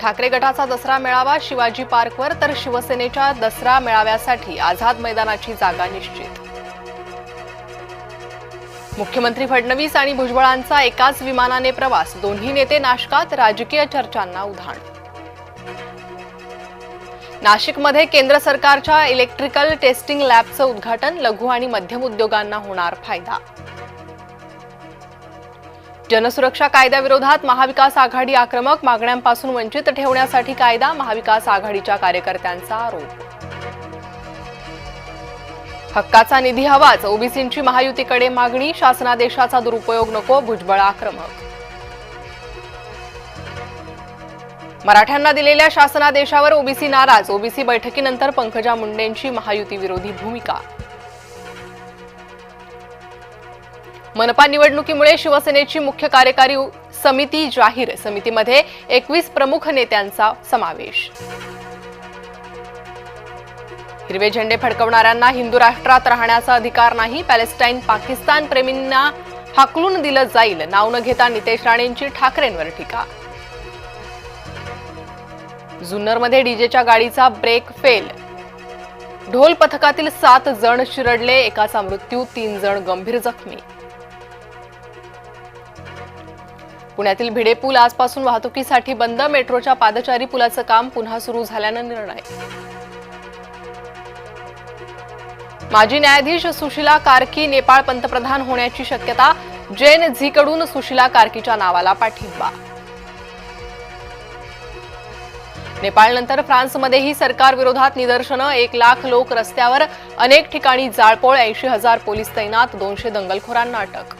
ठाकरे गटाचा दसरा मेळावा शिवाजी पार्कवर, तर शिवसेनेच्या दसरा मेळाव्यासाठी आझाद मैदानाची जागा निश्चित. मुख्यमंत्री फडणवीस आणि भुजबळांचा एकाच विमानाने प्रवास, दोन्ही नेते नाशकात, राजकीय चर्चांना उधाण. नाशिकमध्ये केंद्र सरकारच्या इलेक्ट्रिकल टेस्टिंग लॅबचं उद्घाटन, लघु आणि मध्यम उद्योगांना होणार फायदा. जनसुरक्षा कायद्याविरोधात महाविकास आघाडी आक्रमक, मागण्यांपासून वंचित ठेवण्यासाठी कायदा, महाविकास आघाडीच्या कार्यकर्त्यांचा आरोप. हक्काचा निधी हवाच, ओबीसींची महायुतीकडे मागणी, शासनादेशाचा दुरुपयोग नको, भुजबळ आक्रमक. मराठ्यांना दिलेल्या शासनादेशावर ओबीसी नाराज, ओबीसी बैठकीनंतर पंकजा मुंडेंची महायुती विरोधी भूमिका. मनपा निवडणुकीमुळे शिवसेनेची मुख्य कार्यकारी समिती जाहीर, समितीमध्ये 21 प्रमुख नेत्यांचा समावेश. हिरवे झेंडे फडकवणाऱ्यांना हिंदू राष्ट्रात राहण्याचा अधिकार नाही, पॅलेस्टाईन पाकिस्तान प्रेमींना हाकलून दिलं जाईल, नाव न घेता नितेश राणेंची ठाकरेंवर टीका. जुन्नरमध्ये डीजेच्या गाडीचा ब्रेक फेल, ढोल पथकातील 7 जण चिरडले, एकाचा मृत्यू, 3 जण गंभीर जखमी. पुण्यातील भिडे पूल आजपासून वाहतुकीसाठी बंद, मेट्रोच्या पादचारी पुलाचं काम पुन्हा सुरू झाल्यानं निर्णय. माजी न्यायाधीश सुशीला कार्की नेपाळ पंतप्रधान होण्याची शक्यता, जेन झीकडून सुशीला कार्कीच्या नावाला पाठिंबा. नेपाळनंतर फ्रान्समध्येही सरकार विरोधात निदर्शनं, 1 लाख लोक रस्त्यावर, अनेक ठिकाणी जाळपोळ, 80,000 पोलीस तैनात, 200 दंगलखोरांना अटक.